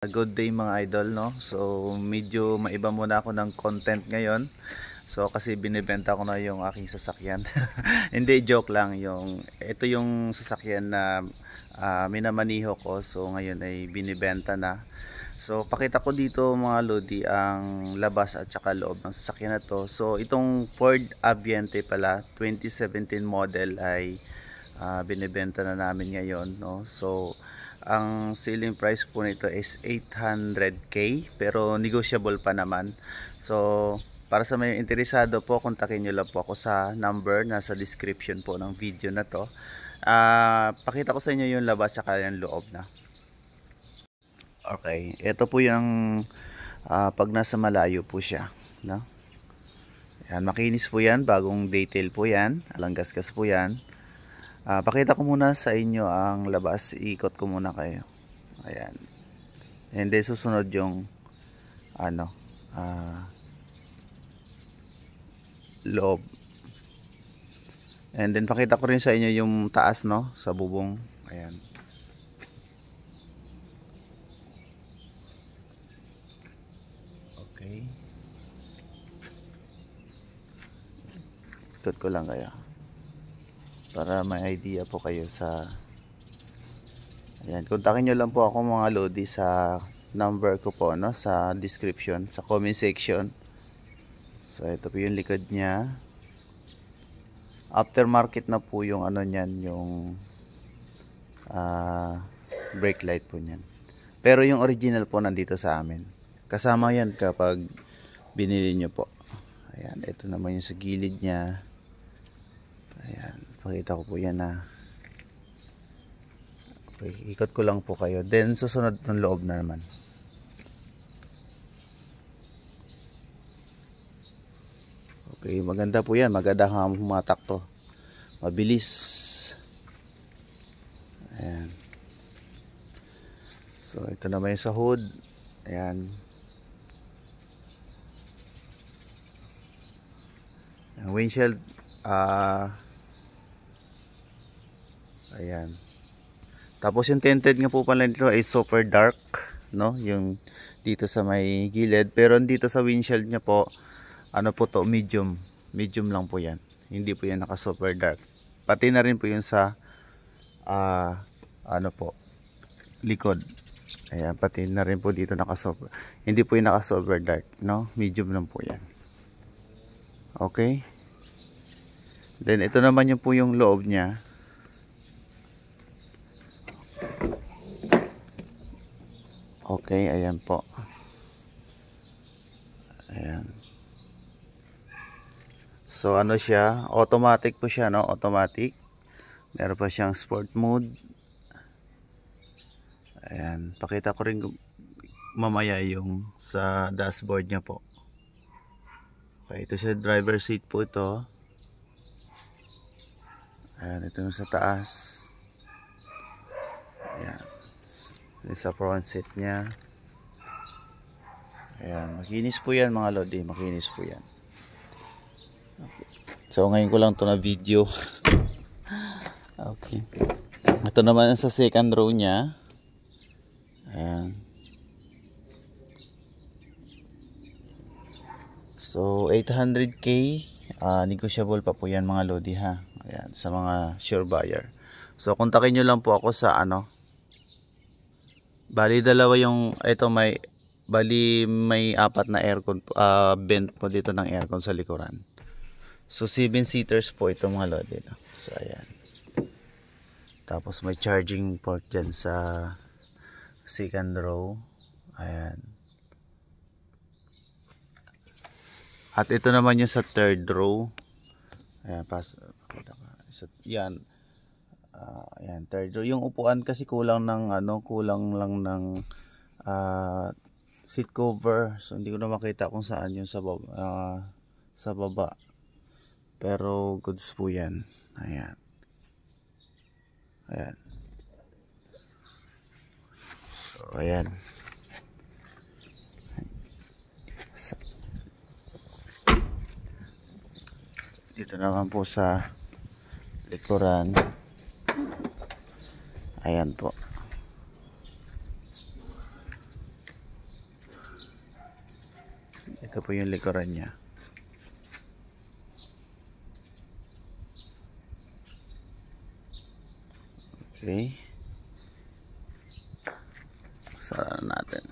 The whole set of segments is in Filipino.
Good day mga idol, no? So medyo maiba muna ako ng content ngayon. So kasi binibenta ko na yung aking sasakyan. Hindi, joke lang. Ito yung sasakyan na minamaniho ko. So ngayon ay binibenta na. So pakita ko dito mga lodi ang labas at saka loob ng sasakyan na to. So itong Ford Aviente pala 2017 model ay binibenta na namin ngayon, no? So ang selling price po nito is 800k pero negotiable pa naman. So para sa may interesado po, kontakin nyo lang po ako sa number nasa description po ng video na to. Pakita ko sa inyo yung labas at yung loob na. Okay, ito po yung pag nasa malayo po siya, no? Yan, makinis po yan, bagong detail po yan, alang gasgas po yan. Pakita ko muna sa inyo ang labas, ikot ko muna kayo. Ayan, and then susunod yung loob, and then pakita ko rin sa inyo yung taas, no, sa bubong. Ayan, okay, ikot ko lang kayo para may idea po kayo sa. Ayan, kontakin nyo lang po ako mga lodi sa number ko po, no, sa description, sa comment section. So ito po yung likod nya, aftermarket na po yung niyan, yung brake light po nyan, pero yung original po nandito sa amin, kasama yan kapag binili nyo po. Ayan, ito naman yung sa gilid nya. Ayan, pakita ko po yan na. Okay, ikot ko lang po kayo, then susunod ng loob na naman. Okay, maganda po yan, maganda ang humatak to, mabilis. Ayan, so ito naman yung sa hood. Ayan, ang windshield, ayan. Tapos yung tinted nga po pala nito ay super dark, no, yung dito sa may gilid, pero dito sa windshield nya po, po to, medium lang po yan, hindi po yan naka super dark. Pati na rin po yung sa po, likod. Ayan, pati na rin po dito naka super, hindi po yung naka super dark, no, medium lang po yan. Okay, then ito naman yung po yung loob nya. Okay, ayan po. Ayan. So siya, automatic po siya, no? Automatic. Meron pa siyang sport mode. Ayan, pakita ko rin mamaya yung sa dashboard niya po. Okay, ito siya, driver seat po ito. Ayan, ito yung sa taas. Ayan, sa front seat nya. Ayan, makinis po yan mga lodi, makinis po yan. Okay. So ngayon ko lang to na video. Okay, ito naman sa second row nya. Ayan, so 800k, negotiable pa po yan mga lodi, ha. Ayan, sa mga sure buyer. So kontakin nyo lang po ako sa bali dalawa yung ito, may apat na aircon, vent po dito ng aircon sa likuran. So 7 seaters po ito mga lodi, no? So ayan, tapos may charging port dyan sa second row. Ayan, at ito naman yung sa third row. Ayan, yan. Ayan, third row. Yung upuan kasi kulang ng kulang lang ng seat cover. So hindi ko na makita kung saan yung sa baba. Pero goods po yan. Ayan. Ayan. So ayan. Dito naman po sa likuran. Ayan po. Ito po yung likuran niya. Okay. Sara natin.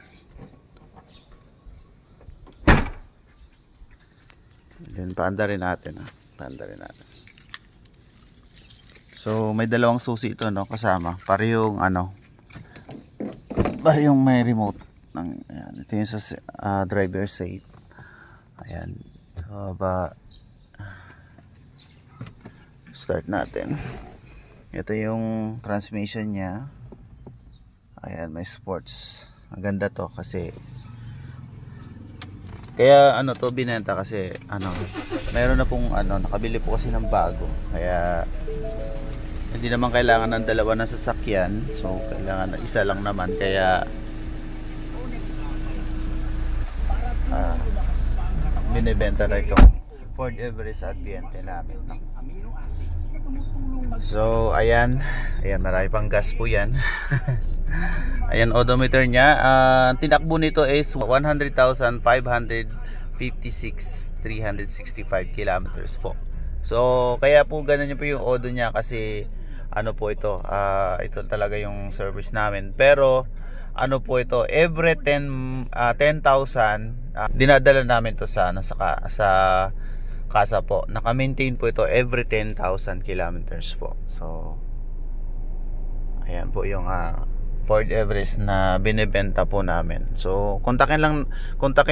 Then paandarin natin, paandarin natin. So may dalawang susi ito, no, kasama. Parehong parehong may remote ng, ayan, ito yung sa driver side. Ayan. So start natin. Ito yung transmission niya. Ayan, may sports. Maganda to kasi kaya to binenta kasi mayroon na pong nakabili po kasi ng bago. Kaya hindi naman kailangan ng dalawa na sasakyan. So kailangan na isa lang naman, kaya binibenta na itong Ford Everest at Viente namin, no? So ayan, marami pang gas po yan. Ayan, odometer niya. Tinakbo nito is 100,556,365 kilometers po. So kaya po ganun po yung odo niya kasi po ito, ito talaga yung service namin. Pero po ito, every 10,000 dinadala namin to sa kasa po. Naka-maintain po ito every 10,000 kilometers po. So ayan po yung Ford Everest na binibenta po namin. So kontakin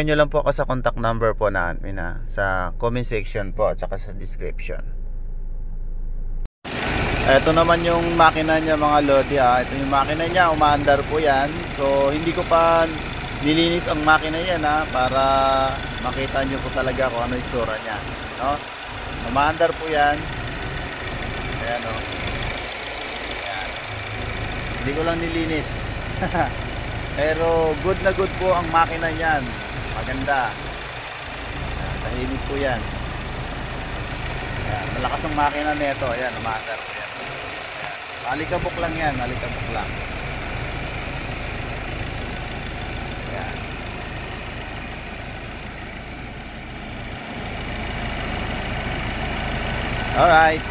nyo lang po ako sa contact number po namin sa comment section po at saka sa description. Ito naman yung makina niya, mga lodi. Ito yung makina niya, umaandar po yan. So hindi ko pa nilinis ang makina yan para makita nyo po talaga kung ano yung tsura niya, no? Umaandar po yan. Ayan, no? Ayan. Hindi ko lang nilinis. Pero good na good po ang makina niyan. Maganda. Ayan, tahimik po yan. Ayan, malakas ang makina nito. Ayan, umaandar po yan. Ayan. Alikabok lang yan, alikabok lang. Ayan. Alright.